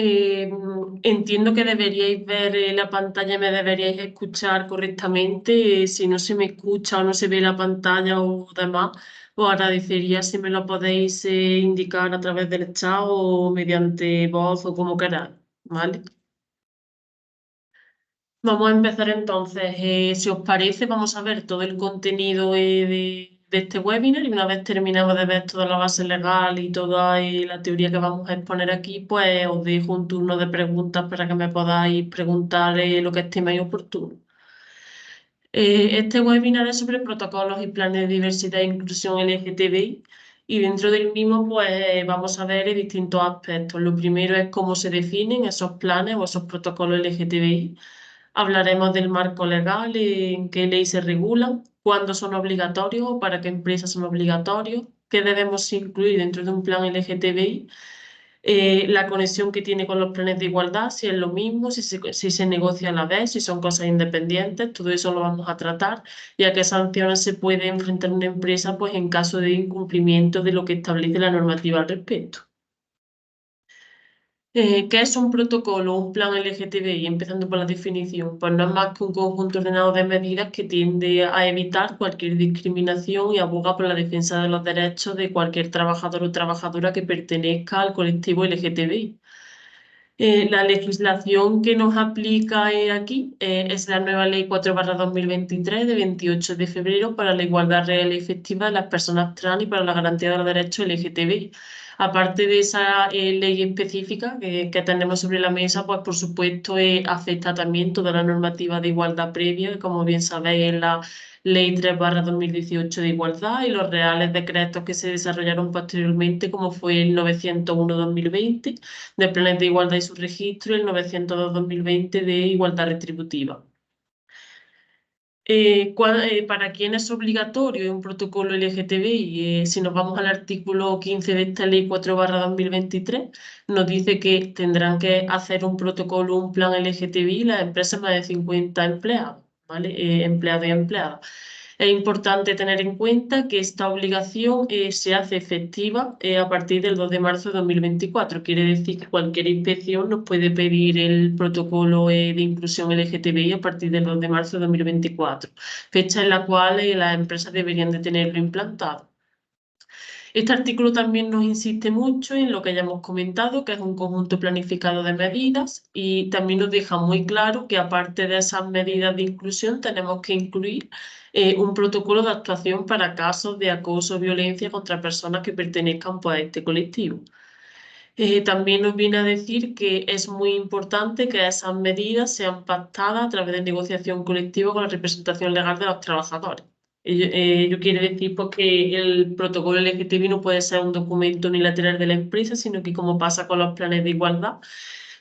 Entiendo que deberíais ver la pantalla, me deberíais escuchar correctamente. Si no se me escucha o no se ve la pantalla o demás, os agradecería si me lo podéis indicar a través del chat o mediante voz o como queráis, ¿vale? Vamos a empezar entonces. Si os parece, vamos a ver todo el contenido de este webinar y una vez terminado de ver toda la base legal y toda la teoría que vamos a exponer aquí, pues os dejo un turno de preguntas para que me podáis preguntar lo que estiméis oportuno. Este webinar es sobre protocolos y planes de diversidad e inclusión LGTBI y dentro del mismo pues vamos a ver distintos aspectos. Lo primero es cómo se definen esos planes o esos protocolos LGTBI. Hablaremos del marco legal, en qué ley se regulan, cuándo son obligatorios o para qué empresas son obligatorios, qué debemos incluir dentro de un plan LGTBI, la conexión que tiene con los planes de igualdad, si es lo mismo, si se negocia a la vez, si son cosas independientes, todo eso lo vamos a tratar y a qué sanciones se puede enfrentar una empresa pues, en caso de incumplimiento de lo que establece la normativa al respecto. ¿Qué es un protocolo o un plan LGTBI? Empezando por la definición, pues no es más que un conjunto ordenado de medidas que tiende a evitar cualquier discriminación y aboga por la defensa de los derechos de cualquier trabajador o trabajadora que pertenezca al colectivo LGTBI. La legislación que nos aplica aquí es la nueva Ley 4/2023 de 28 de febrero para la igualdad real y efectiva de las personas trans y para la garantía de los derechos LGTBI. Aparte de esa ley específica que tenemos sobre la mesa, pues por supuesto afecta también toda la normativa de igualdad previa, que como bien sabéis es la Ley 3/2018 de igualdad y los reales decretos que se desarrollaron posteriormente, como fue el 901/2020 de planes de igualdad y su registro y el 902/2020 de igualdad retributiva. ¿Para quién es obligatorio un protocolo LGTBI? Si nos vamos al artículo 15 de esta ley 4/2023, nos dice que tendrán que hacer un protocolo, un plan LGTBI las empresas más de 50 empleados, ¿vale? Empleados y empleadas. Es importante tener en cuenta que esta obligación se hace efectiva a partir del 2 de marzo de 2024. Quiere decir que cualquier inspección nos puede pedir el protocolo de inclusión LGTBI a partir del 2 de marzo de 2024, fecha en la cual las empresas deberían de tenerlo implantado. Este artículo también nos insiste mucho en lo que ya hemos comentado, que es un conjunto planificado de medidas y también nos deja muy claro que aparte de esas medidas de inclusión tenemos que incluir un protocolo de actuación para casos de acoso o violencia contra personas que pertenezcan pues, a este colectivo. También nos viene a decir que es muy importante que esas medidas sean pactadas a través de negociación colectiva con la representación legal de los trabajadores. Ello quiere decir pues, que el protocolo LGTBI no puede ser un documento unilateral de la empresa, sino que como pasa con los planes de igualdad,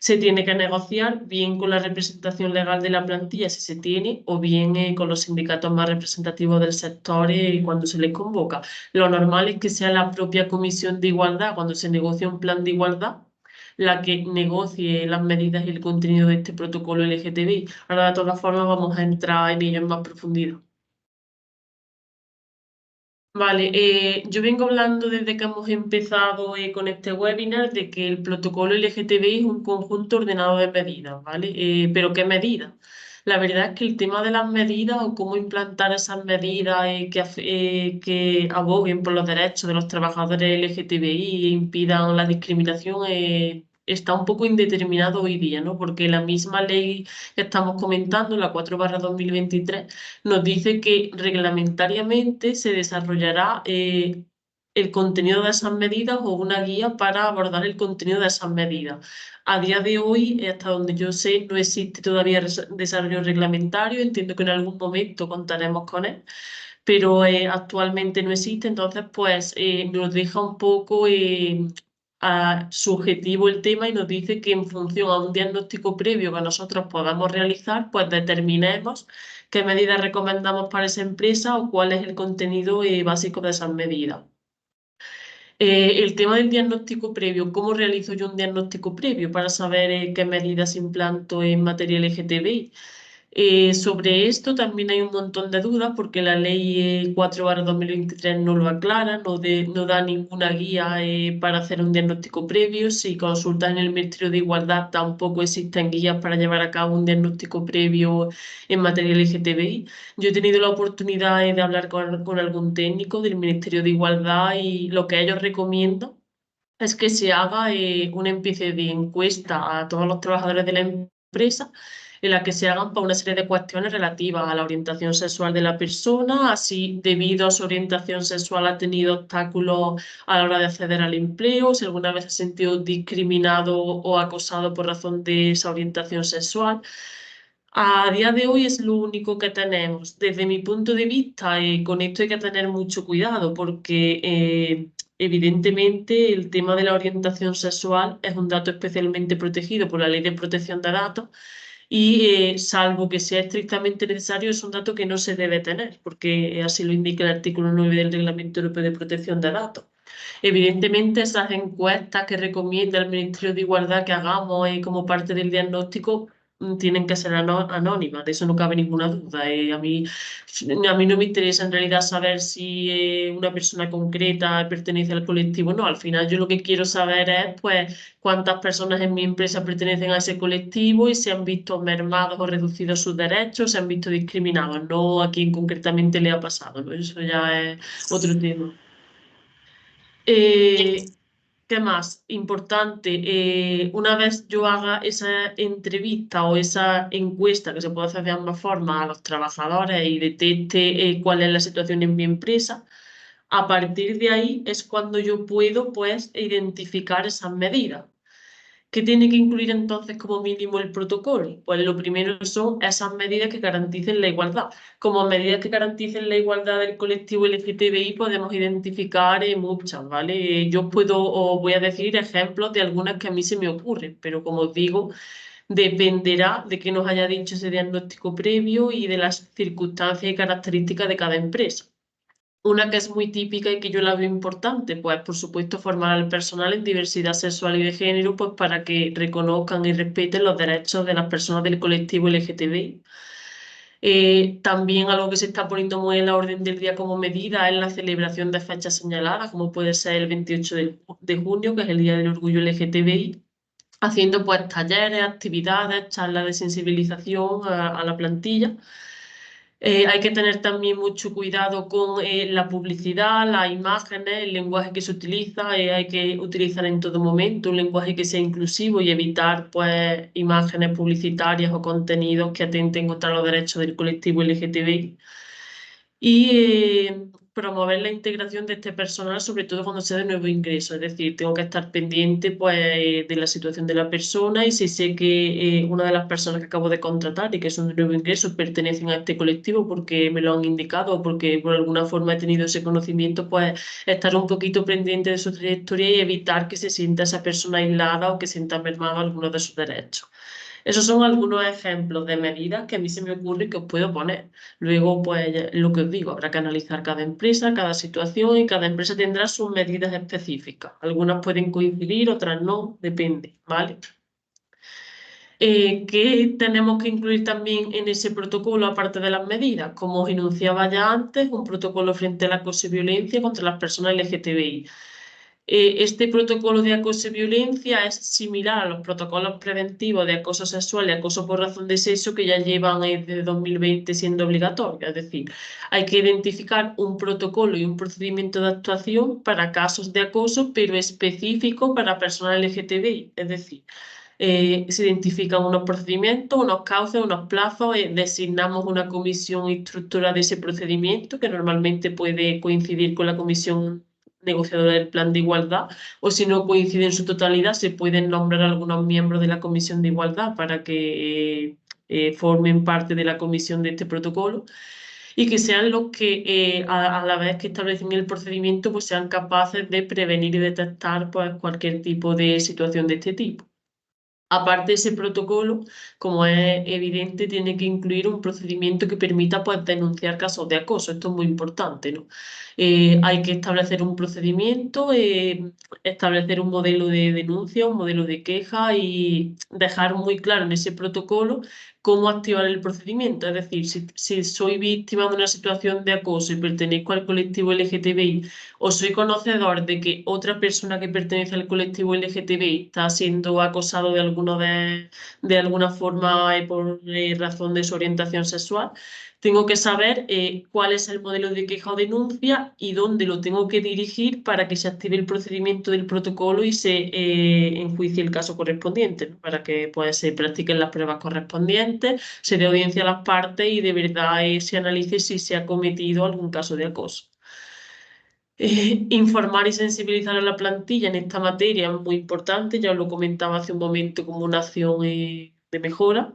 se tiene que negociar bien con la representación legal de la plantilla, si se tiene, o bien con los sindicatos más representativos del sector cuando se les convoca. Lo normal es que sea la propia Comisión de Igualdad, cuando se negocia un plan de igualdad, la que negocie las medidas y el contenido de este protocolo LGTBI. Ahora, de todas formas, vamos a entrar en ello en más profundidad. Vale, yo vengo hablando desde que hemos empezado con este webinar de que el protocolo LGTBI es un conjunto ordenado de medidas, ¿vale? Pero ¿qué medidas? La verdad es que el tema de las medidas o cómo implantar esas medidas que aboguen por los derechos de los trabajadores LGTBI e impidan la discriminación está un poco indeterminado hoy día, ¿no? Porque la misma ley que estamos comentando, la 4/2023, nos dice que reglamentariamente se desarrollará el contenido de esas medidas o una guía para abordar el contenido de esas medidas. A día de hoy, hasta donde yo sé, no existe todavía desarrollo reglamentario. Entiendo que en algún momento contaremos con él, pero actualmente no existe. Entonces, pues nos deja un poco subjetivo el tema y nos dice que en función a un diagnóstico previo que nosotros podamos realizar, pues determinemos qué medidas recomendamos para esa empresa o cuál es el contenido básico de esas medidas. El tema del diagnóstico previo, ¿cómo realizo yo un diagnóstico previo para saber qué medidas implanto en materia LGTBI? Sobre esto también hay un montón de dudas porque la ley 4/2023 no lo aclara, no da ninguna guía para hacer un diagnóstico previo. Si consultas en el Ministerio de Igualdad, tampoco existen guías para llevar a cabo un diagnóstico previo en materia LGTBI. Yo he tenido la oportunidad de hablar con algún técnico del Ministerio de Igualdad y lo que ellos recomiendan es que se haga una especie de encuesta a todos los trabajadores de la empresa en la que se hagan para una serie de cuestiones relativas a la orientación sexual de la persona, así debido a su orientación sexual ha tenido obstáculos a la hora de acceder al empleo, si alguna vez se ha sentido discriminado o acosado por razón de esa orientación sexual. A día de hoy es lo único que tenemos. Desde mi punto de vista, con esto hay que tener mucho cuidado porque evidentemente el tema de la orientación sexual es un dato especialmente protegido por la Ley de Protección de Datos y salvo que sea estrictamente necesario es un dato que no se debe tener porque así lo indica el artículo 9 del Reglamento Europeo de Protección de Datos. Evidentemente, esas encuestas que recomienda el Ministerio de Igualdad que hagamos como parte del diagnóstico tienen que ser anónimas, de eso no cabe ninguna duda. A mí no me interesa en realidad saber si una persona concreta pertenece al colectivo o no. Al final yo lo que quiero saber es pues, cuántas personas en mi empresa pertenecen a ese colectivo y se han visto mermados o reducidos sus derechos, se han visto discriminados, no a quién concretamente le ha pasado, ¿no? Eso ya es otro tema. Eh, ¿Qué más? Importante, una vez yo haga esa entrevista o esa encuesta que se puede hacer de ambas formas a los trabajadores y detecte cuál es la situación en mi empresa, a partir de ahí es cuando yo puedo pues identificar esas medidas. ¿Qué tiene que incluir entonces como mínimo el protocolo? Pues lo primero son esas medidas que garanticen la igualdad. Como medidas que garanticen la igualdad del colectivo LGTBI podemos identificar muchas, ¿vale? Yo puedo, os voy a decir ejemplos de algunas que a mí se me ocurren, pero como os digo, dependerá de qué nos haya dicho ese diagnóstico previo y de las circunstancias y características de cada empresa. Una que es muy típica y que yo la veo importante, pues por supuesto formar al personal en diversidad sexual y de género, pues para que reconozcan y respeten los derechos de las personas del colectivo LGTBI. También algo que se está poniendo muy en la orden del día como medida es la celebración de fechas señaladas, como puede ser el 28 de junio, que es el Día del Orgullo LGTBI, haciendo pues talleres, actividades, charlas de sensibilización a la plantilla. Hay que tener también mucho cuidado con la publicidad, las imágenes, el lenguaje que se utiliza. Hay que utilizar en todo momento un lenguaje que sea inclusivo y evitar pues, imágenes publicitarias o contenidos que atenten contra los derechos del colectivo LGTBI y promover la integración de este personal, sobre todo cuando sea de nuevo ingreso. Es decir, tengo que estar pendiente pues, de la situación de la persona y si sé que una de las personas que acabo de contratar y que son de nuevo ingreso pertenecen a este colectivo porque me lo han indicado o porque por alguna forma he tenido ese conocimiento, pues estar un poquito pendiente de su trayectoria y evitar que se sienta esa persona aislada o que sienta mermado algunos de sus derechos. Esos son algunos ejemplos de medidas que a mí se me ocurre que os puedo poner. Luego, pues lo que os digo, habrá que analizar cada empresa, cada situación y cada empresa tendrá sus medidas específicas. Algunas pueden coincidir, otras no, depende, ¿vale? ¿Qué tenemos que incluir también en ese protocolo, aparte de las medidas? Como os enunciaba ya antes, un protocolo frente al acoso y violencia contra las personas LGTBI. Este protocolo de acoso y violencia es similar a los protocolos preventivos de acoso sexual y acoso por razón de sexo que ya llevan desde 2020 siendo obligatorios. Es decir, hay que identificar un protocolo y un procedimiento de actuación para casos de acoso, pero específico para personas LGTBI. Es decir, se identifican unos procedimientos, unos cauces, unos plazos, designamos una comisión instructora de ese procedimiento que normalmente puede coincidir con la comisión negociadora del plan de igualdad o si no coincide en su totalidad se pueden nombrar algunos miembros de la comisión de igualdad para que formen parte de la comisión de este protocolo y que sean los que a la vez que establecen el procedimiento pues sean capaces de prevenir y detectar pues, cualquier tipo de situación de este tipo. Aparte de ese protocolo, como es evidente, tiene que incluir un procedimiento que permita pues, denunciar casos de acoso. Esto es muy importante, ¿no? Hay que establecer un procedimiento, establecer un modelo de denuncia, un modelo de queja y dejar muy claro en ese protocolo cómo activar el procedimiento. Es decir, si soy víctima de una situación de acoso y pertenezco al colectivo LGTBI o soy conocedor de que otra persona que pertenece al colectivo LGTBI está siendo acosado de alguna forma por razón de su orientación sexual, tengo que saber cuál es el modelo de queja o denuncia y dónde lo tengo que dirigir para que se active el procedimiento del protocolo y se enjuicie el caso correspondiente, ¿no? Para que pues, se practiquen las pruebas correspondientes, se dé audiencia a las partes y de verdad se analice si se ha cometido algún caso de acoso. Informar y sensibilizar a la plantilla en esta materia es muy importante, ya os lo comentaba hace un momento como una acción de mejora.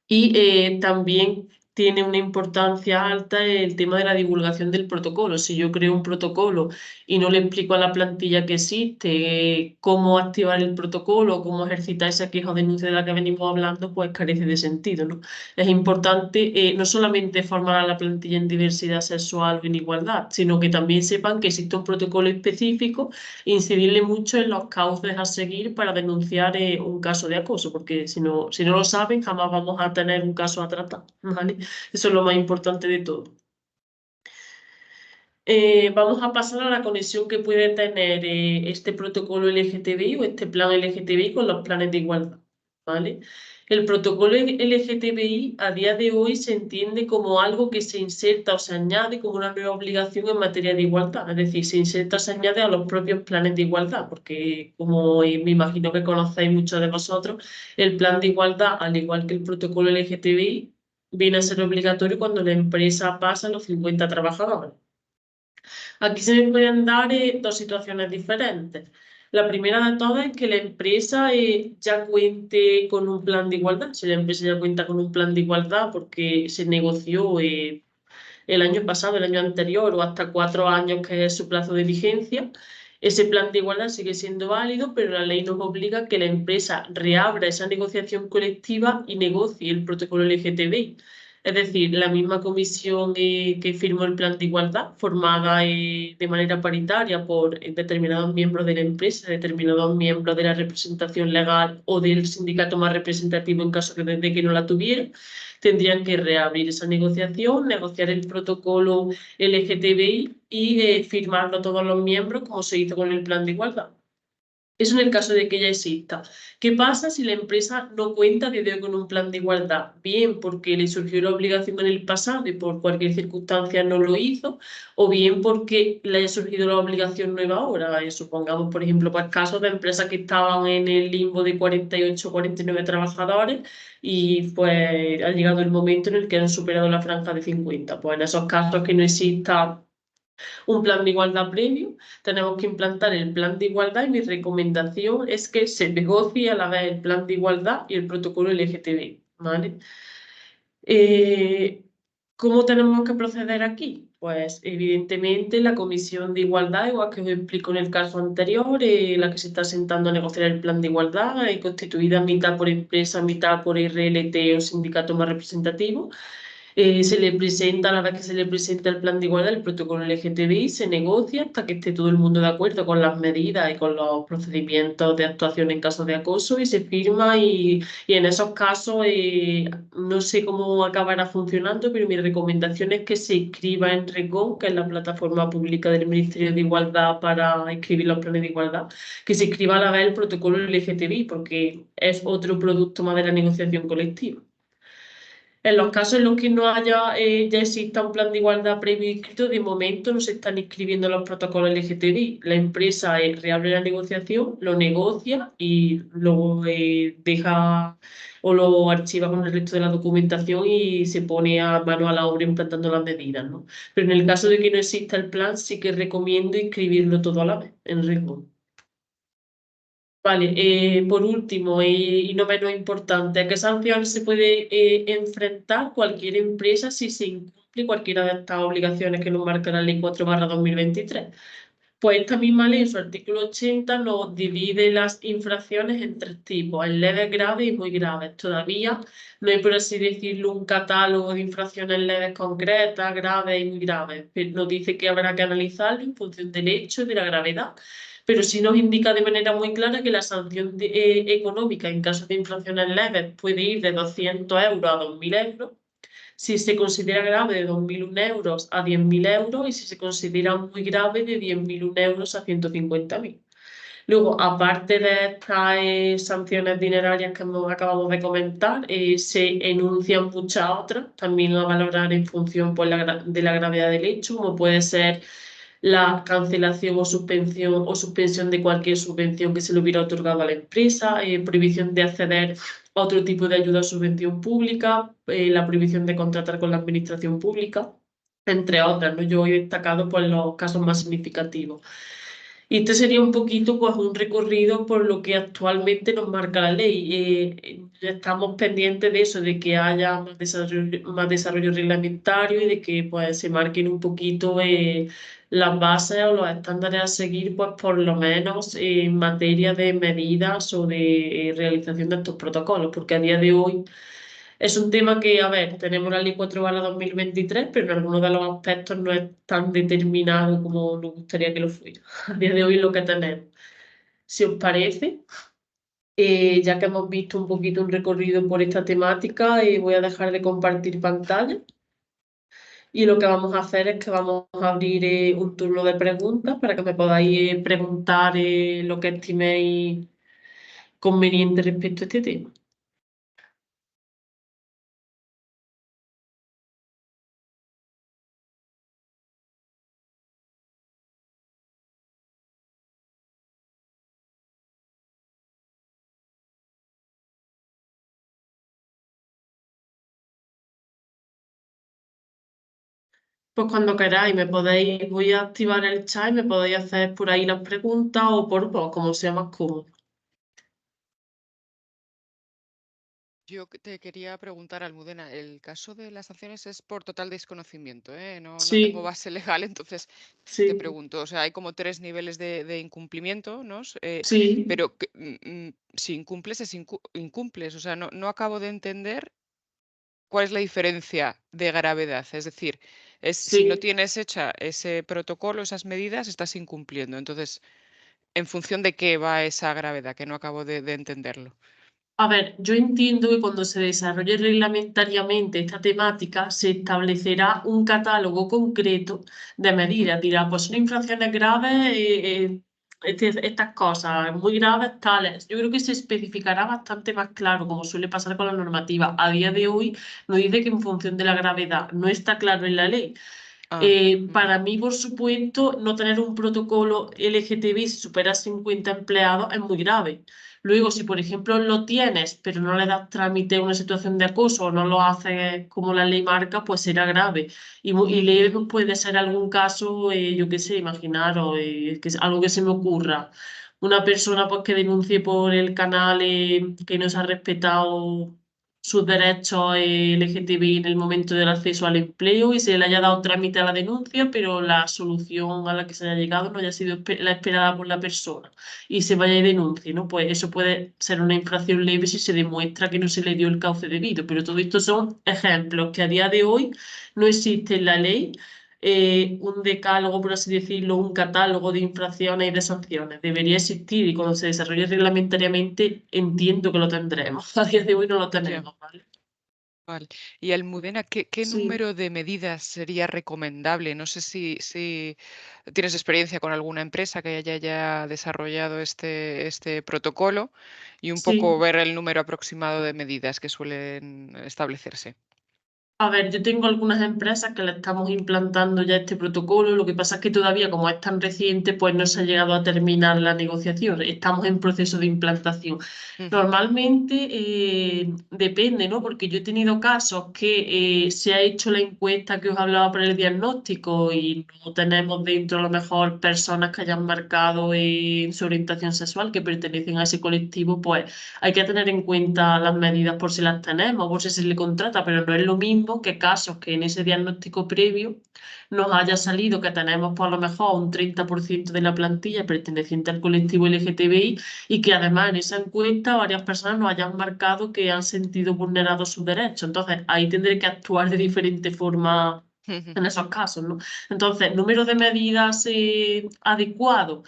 Y también tiene una importancia alta el tema de la divulgación del protocolo. Si yo creo un protocolo y no le explico a la plantilla que existe, cómo activar el protocolo, cómo ejercitar esa queja o denuncia de la que venimos hablando, pues carece de sentido, ¿no? Es importante no solamente formar a la plantilla en diversidad sexual o en igualdad, sino que también sepan que existe un protocolo específico e incidirle mucho en los cauces a seguir para denunciar un caso de acoso, porque si no lo saben, jamás vamos a tener un caso a tratar, ¿vale? Eso es lo más importante de todo. Vamos a pasar a la conexión que puede tener este protocolo LGTBI o este plan LGTBI con los planes de igualdad, ¿vale? El protocolo LGTBI a día de hoy se entiende como algo que se inserta o se añade como una nueva obligación en materia de igualdad, es decir, se inserta o se añade a los propios planes de igualdad, porque como me imagino que conocéis muchos de vosotros, el plan de igualdad, al igual que el protocolo LGTBI, viene a ser obligatorio cuando la empresa pasa a los 50 trabajadores. Aquí se me pueden dar dos situaciones diferentes. La primera de todas es que la empresa ya cuente con un plan de igualdad. Si la empresa ya cuenta con un plan de igualdad porque se negoció el año pasado, el año anterior o hasta 4 años, que es su plazo de vigencia, ese plan de igualdad sigue siendo válido, pero la ley nos obliga a que la empresa reabra esa negociación colectiva y negocie el protocolo LGTBI. Es decir, la misma comisión que firmó el plan de igualdad, formada de manera paritaria por determinados miembros de la empresa, determinados miembros de la representación legal o del sindicato más representativo en caso de que no la tuviera, tendrían que reabrir esa negociación, negociar el protocolo LGTBI y firmarlo todos los miembros, como se hizo con el plan de igualdad. Eso en el caso de que ya exista. ¿Qué pasa si la empresa no cuenta desde hoy con un plan de igualdad? Bien porque le surgió la obligación en el pasado y por cualquier circunstancia no lo hizo, o bien porque le haya surgido la obligación nueva ahora. Supongamos, por ejemplo, pues, casos de empresas que estaban en el limbo de 48 o 49 trabajadores y pues ha llegado el momento en el que han superado la franja de 50. Pues en esos casos que no exista un plan de igualdad previo, tenemos que implantar el plan de igualdad y mi recomendación es que se negocie a la vez el plan de igualdad y el protocolo LGTBI, ¿vale? ¿Cómo tenemos que proceder aquí? Pues evidentemente la Comisión de Igualdad, igual que os explico en el caso anterior, la que se está sentando a negociar el plan de igualdad, constituida mitad por empresa, mitad por RLT o sindicato más representativo. Se le presenta, a la vez que se le presenta el plan de igualdad, el protocolo LGTBI, se negocia hasta que esté todo el mundo de acuerdo con las medidas y con los procedimientos de actuación en caso de acoso y se firma y en esos casos no sé cómo acabará funcionando, pero mi recomendación es que se inscriba en RECON, que es la plataforma pública del Ministerio de Igualdad para inscribir los planes de igualdad, que se inscriba a la vez el protocolo LGTBI porque es otro producto más de la negociación colectiva. En los casos en los que no haya, ya exista un plan de igualdad previo inscrito, de momento no se están inscribiendo los protocolos LGTBI. La empresa reabre la negociación, lo negocia y luego deja o lo archiva con el resto de la documentación y se pone a mano a la obra implantando las medidas, ¿no? Pero en el caso de que no exista el plan, sí que recomiendo inscribirlo todo a la vez en RECON. Vale, por último y no menos importante, ¿a qué sanciones se puede enfrentar cualquier empresa si se incumple cualquiera de estas obligaciones que nos marca la Ley 4/2023? Pues esta misma ley, en su artículo 80, nos divide las infracciones en tres tipos, en leves, graves y muy graves. Todavía no hay, por así decirlo, un catálogo de infracciones leves concretas, graves y muy graves, pero nos dice que habrá que analizarlo en función del hecho y de la gravedad. pero sí nos indica de manera muy clara que la sanción económica en caso de infracciones leves puede ir de 200 euros a 2.000 euros, si se considera grave de 2.001 euros a 10.000 euros y si se considera muy grave de 10.001 euros a 150.000. Luego, aparte de estas sanciones dinerarias que acabamos de comentar, se enuncian muchas otras, también a valorar en función pues, de la gravedad del hecho, como puede ser la cancelación o suspensión de cualquier subvención que se le hubiera otorgado a la empresa, prohibición de acceder a otro tipo de ayuda o subvención pública, la prohibición de contratar con la administración pública, entre otras, ¿no? Yo he destacado pues, los casos más significativos. Y este sería un poquito pues, un recorrido por lo que actualmente nos marca la ley. Estamos pendientes de eso, de que haya más desarrollo reglamentario y de que pues, se marquen un poquito las bases o los estándares a seguir, pues por lo menos en materia de medidas o de realización de estos protocolos, porque a día de hoy es un tema que, a ver, tenemos la Ley 4/2023, pero en algunos de los aspectos no es tan determinado como nos gustaría que lo fuera. A día de hoy es lo que tenemos. Si os parece, ya que hemos visto un poquito un recorrido por esta temática, voy a dejar de compartir pantalla y lo que vamos a hacer es que vamos a abrir un turno de preguntas para que me podáis preguntar lo que estiméis conveniente respecto a este tema. Pues cuando queráis, voy a activar el chat y me podéis hacer por ahí las preguntas o por voz, como sea más cómodo. Yo te quería preguntar, Almudena, el caso de las sanciones es por total desconocimiento, ¿eh? No tengo Sí, base legal, entonces te sí, pregunto, o sea, hay como tres niveles de incumplimiento, ¿no? sí, Pero si incumples, incumples, o sea, no acabo de entender cuál es la diferencia de gravedad. Es decir, si no sí. tienes hecha ese protocolo, esas medidas, estás incumpliendo. Entonces, ¿en función de qué va esa gravedad? Que no acabo de entenderlo. A ver, yo entiendo que cuando se desarrolle reglamentariamente esta temática, se establecerá un catálogo concreto de medidas. Dirá, pues son infracciones graves, estas cosas, muy graves, tales. Yo creo que se especificará bastante más claro, como suele pasar con la normativa. A día de hoy nos dice que en función de la gravedad no está claro en la ley. Ah, ujú, Para mí, por supuesto, no tener un protocolo LGTBI si supera 50 empleados es muy grave. Luego, si por ejemplo lo tienes, pero no le das trámite a una situación de acoso o no lo haces como la ley marca, pues será grave. Y ujú, leve pues, puede ser algún caso, yo qué sé, imaginaros, que es algo que se me ocurra. Una persona pues, que denuncie por el canal que no se ha respetado sus derechos LGTBI en el momento del acceso al empleo y se le haya dado trámite a la denuncia, pero la solución a la que se haya llegado no haya sido la esperada por la persona y se vaya y denuncie, ¿no? Pues eso puede ser una infracción leve si se demuestra que no se le dio el cauce debido, pero todo esto son ejemplos que a día de hoy no existe en la ley. Un decálogo, por así decirlo, un catálogo de infracciones y de sanciones. Debería existir y cuando se desarrolle reglamentariamente entiendo que lo tendremos. A día de hoy no lo ya. tenemos, ¿vale? Vale. Y Almudena, ¿qué Sí, número de medidas sería recomendable? No sé si tienes experiencia con alguna empresa que haya ya desarrollado este protocolo y un poco sí. ver el número aproximado de medidas que suelen establecerse. A ver, yo tengo algunas empresas que le estamos implantando ya este protocolo. Lo que pasa es que todavía, como es tan reciente, pues no se ha llegado a terminar la negociación. Estamos en proceso de implantación. Ujú, Normalmente depende, ¿no? Porque yo he tenido casos que se ha hecho la encuesta que os hablaba para el diagnóstico y no tenemos dentro a lo mejor personas que hayan marcado su orientación sexual, que pertenecen a ese colectivo, pues hay que tener en cuenta las medidas por si las tenemos, por si se le contrata, pero no es lo mismo que casos que en ese diagnóstico previo nos haya salido que tenemos por lo mejor un 30% de la plantilla perteneciente al colectivo LGTBI y que además en esa encuesta varias personas nos hayan marcado que han sentido vulnerados sus derechos. Entonces ahí tendré que actuar de diferente forma ujú, en esos casos, ¿no? Entonces, número de medidas adecuado.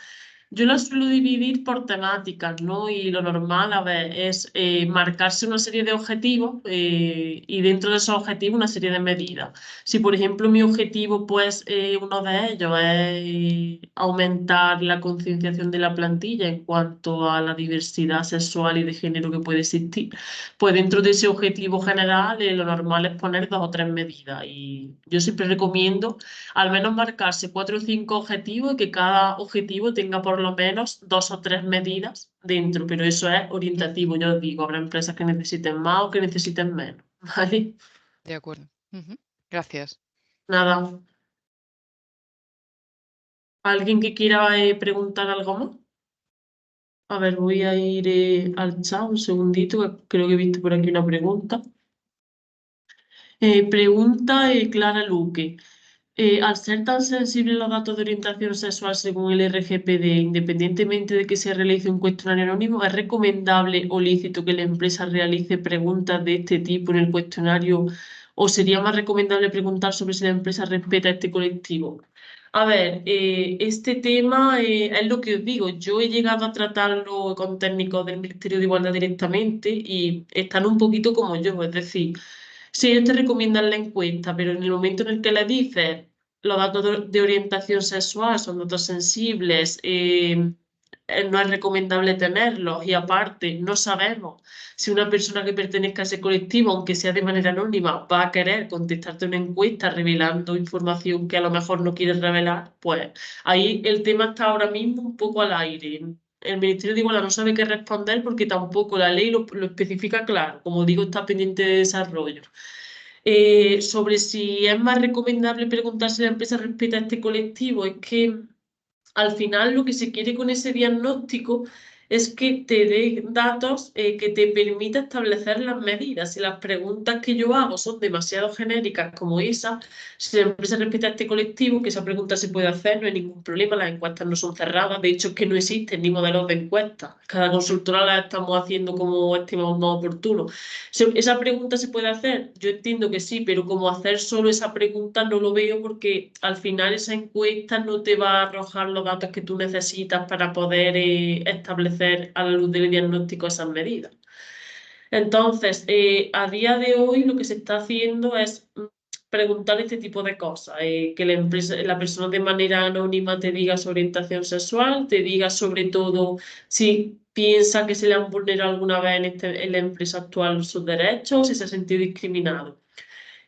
Yo la suelo dividir por temáticas, ¿no? Y lo normal, a ver, es marcarse una serie de objetivos y dentro de esos objetivos una serie de medidas. Si, por ejemplo, mi objetivo, pues, uno de ellos es aumentar la concienciación de la plantilla en cuanto a la diversidad sexual y de género que puede existir, pues dentro de ese objetivo general, lo normal es poner 2 o 3 medidas. Y yo siempre recomiendo al menos marcarse 4 o 5 objetivos y que cada objetivo tenga por lo menos 2 o 3 medidas dentro, pero eso es Ujú, orientativo, yo os digo, habrá empresas que necesiten más o que necesiten menos, ¿vale? de acuerdo. Ujú, gracias. Nada, ¿alguien que quiera preguntar algo más? A ver, voy a ir al chat un segundito, que creo que he visto por aquí una pregunta. Pregunta Clara Luque. Al ser tan sensibles los datos de orientación sexual según el RGPD, independientemente de que se realice un cuestionario anónimo, ¿es recomendable o lícito que la empresa realice preguntas de este tipo en el cuestionario o sería más recomendable preguntar sobre si la empresa respeta este colectivo? A ver, este tema es lo que os digo. Yo he llegado a tratarlo con técnicos del Ministerio de Igualdad directamente y están un poquito como yo, es decir, si ellos te recomiendan la encuesta, pero en el momento en el que le dices los datos de orientación sexual son datos sensibles, no es recomendable tenerlos y aparte no sabemos si una persona que pertenezca a ese colectivo, aunque sea de manera anónima, va a querer contestarte una encuesta revelando información que a lo mejor no quieres revelar, pues ahí el tema está ahora mismo un poco al aire. El Ministerio de Igualdad no sabe qué responder porque tampoco la ley lo especifica claro. Como digo, está pendiente de desarrollo. Sobre si es más recomendable preguntar si la empresa respeta este colectivo, es que al final lo que se quiere con ese diagnóstico es que te dé datos que te permita establecer las medidas. Si las preguntas que yo hago son demasiado genéricas como esa, si la empresa respeta este colectivo, que esa pregunta se puede hacer, no hay ningún problema, las encuestas no son cerradas, de hecho es que no existen ni modelos de encuestas, cada consultora las estamos haciendo como estimamos más oportuno. ¿Esa pregunta se puede hacer? Yo entiendo que sí, pero como hacer solo esa pregunta no lo veo porque al final esa encuesta no te va a arrojar los datos que tú necesitas para poder establecer a la luz del diagnóstico esas medidas. Entonces, a día de hoy lo que se está haciendo es preguntar este tipo de cosas, que la persona de manera anónima te diga su orientación sexual, te diga sobre todo si piensa que se le han vulnerado alguna vez en la empresa actual sus derechos, si se ha sentido discriminado.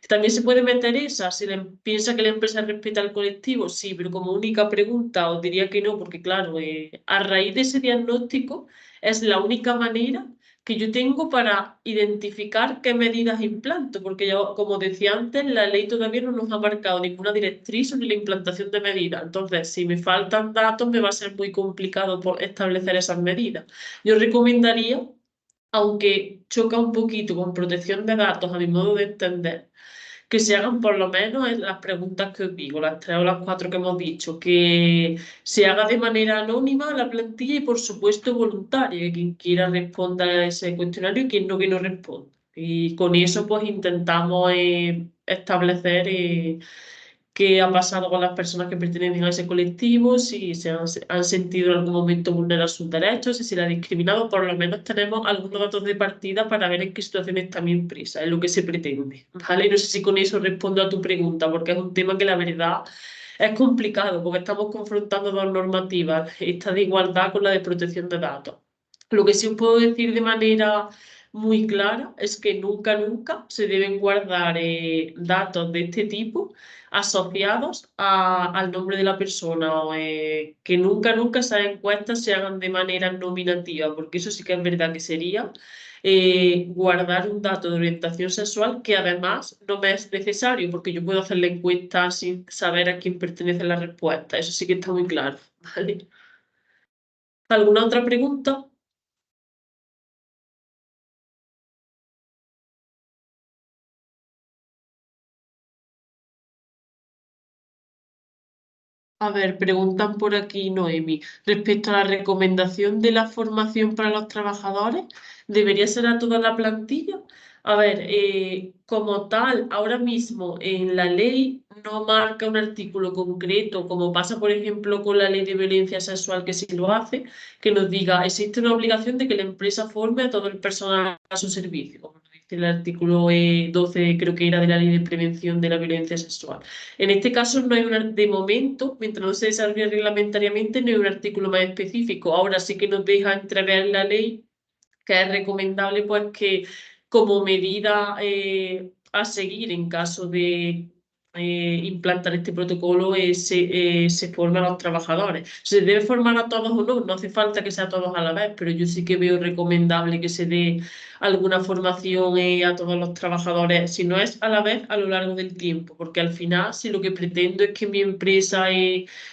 También se puede meter esa, si piensa que la empresa respeta al colectivo, sí, pero como única pregunta os diría que no, porque claro, a raíz de ese diagnóstico es la única manera que yo tengo para identificar qué medidas implanto, porque yo, como decía antes, la ley todavía no nos ha marcado ninguna directriz sobre la implantación de medidas. Entonces, si me faltan datos, me va a ser muy complicado establecer esas medidas. Yo recomendaría, aunque choca un poquito con protección de datos, a mi modo de entender, que se hagan por lo menos en las preguntas que os digo, las 3 o las 4 que hemos dicho, que se haga de manera anónima la plantilla y por supuesto voluntaria, que quien quiera responda a ese cuestionario y quien no, que no responda. Y con eso pues intentamos establecer qué ha pasado con las personas que pertenecen a ese colectivo, si han sentido en algún momento vulnerar sus derechos, si se les ha discriminado, por lo menos tenemos algunos datos de partida para ver en qué situación está mi empresa, es lo que se pretende, ¿vale? No sé si con eso respondo a tu pregunta, porque es un tema que la verdad es complicado, porque estamos confrontando 2 normativas, esta de igualdad con la de protección de datos. Lo que sí os puedo decir de manera muy clara es que nunca, nunca se deben guardar datos de este tipo asociados al nombre de la persona, o, que nunca, nunca esas encuestas se hagan de manera nominativa, porque eso sí que es verdad que sería guardar un dato de orientación sexual que además no me es necesario, porque yo puedo hacer la encuesta sin saber a quién pertenece la respuesta, eso sí que está muy claro, ¿vale? ¿Alguna otra pregunta? A ver, preguntan por aquí, Noemi, respecto a la recomendación de la formación para los trabajadores, ¿debería ser a toda la plantilla? A ver, como tal, ahora mismo en la ley no marca un artículo concreto, como pasa, por ejemplo, con la ley de violencia sexual, que sí lo hace, que nos diga, existe una obligación de que la empresa forme a todo el personal a su servicio, como nos dice el artículo 12, creo que era de la ley de prevención de la violencia sexual. En este caso, no hay de momento, mientras no se desarrolle reglamentariamente, no hay un artículo más específico. Ahora sí que nos deja entrever en la ley que es recomendable pues que como medida a seguir en caso de implantar este protocolo se forme a los trabajadores. ¿Se debe formar a todos o no? No hace falta que sea a todos a la vez, pero yo sí que veo recomendable que se dé alguna formación a todos los trabajadores, si no es a la vez, a lo largo del tiempo, porque al final si lo que pretendo es que mi empresa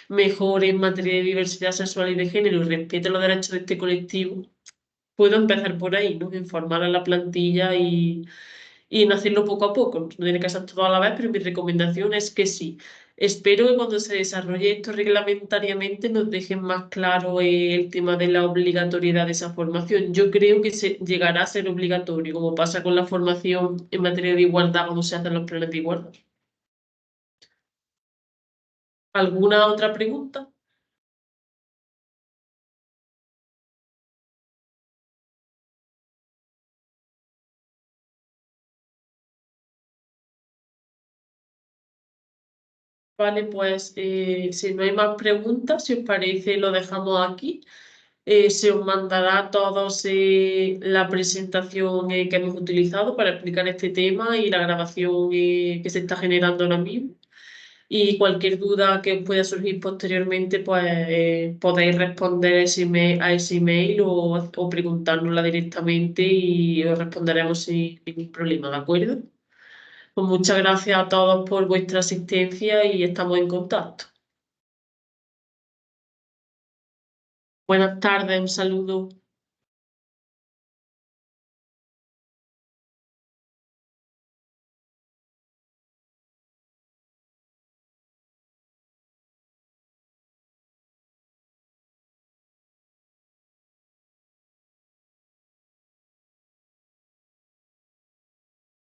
mejore en materia de diversidad sexual y de género y respete los derechos de este colectivo, puedo empezar por ahí, ¿no? Informar a la plantilla y en hacerlo poco a poco. No tiene que ser todo a la vez, pero mi recomendación es que sí. Espero que cuando se desarrolle esto reglamentariamente nos dejen más claro el tema de la obligatoriedad de esa formación. Yo creo que se llegará a ser obligatorio, como pasa con la formación en materia de igualdad cuando se hacen los planes de igualdad. ¿Alguna otra pregunta? Vale, pues si no hay más preguntas, si os parece, lo dejamos aquí. Se os mandará a todos la presentación que hemos utilizado para explicar este tema y la grabación que se está generando ahora mismo. Y cualquier duda que os pueda surgir posteriormente, pues podéis responder a ese email o preguntárnosla directamente y os responderemos sin ningún problema, ¿de acuerdo? Pues muchas gracias a todos por vuestra asistencia y estamos en contacto. Buenas tardes, un saludo.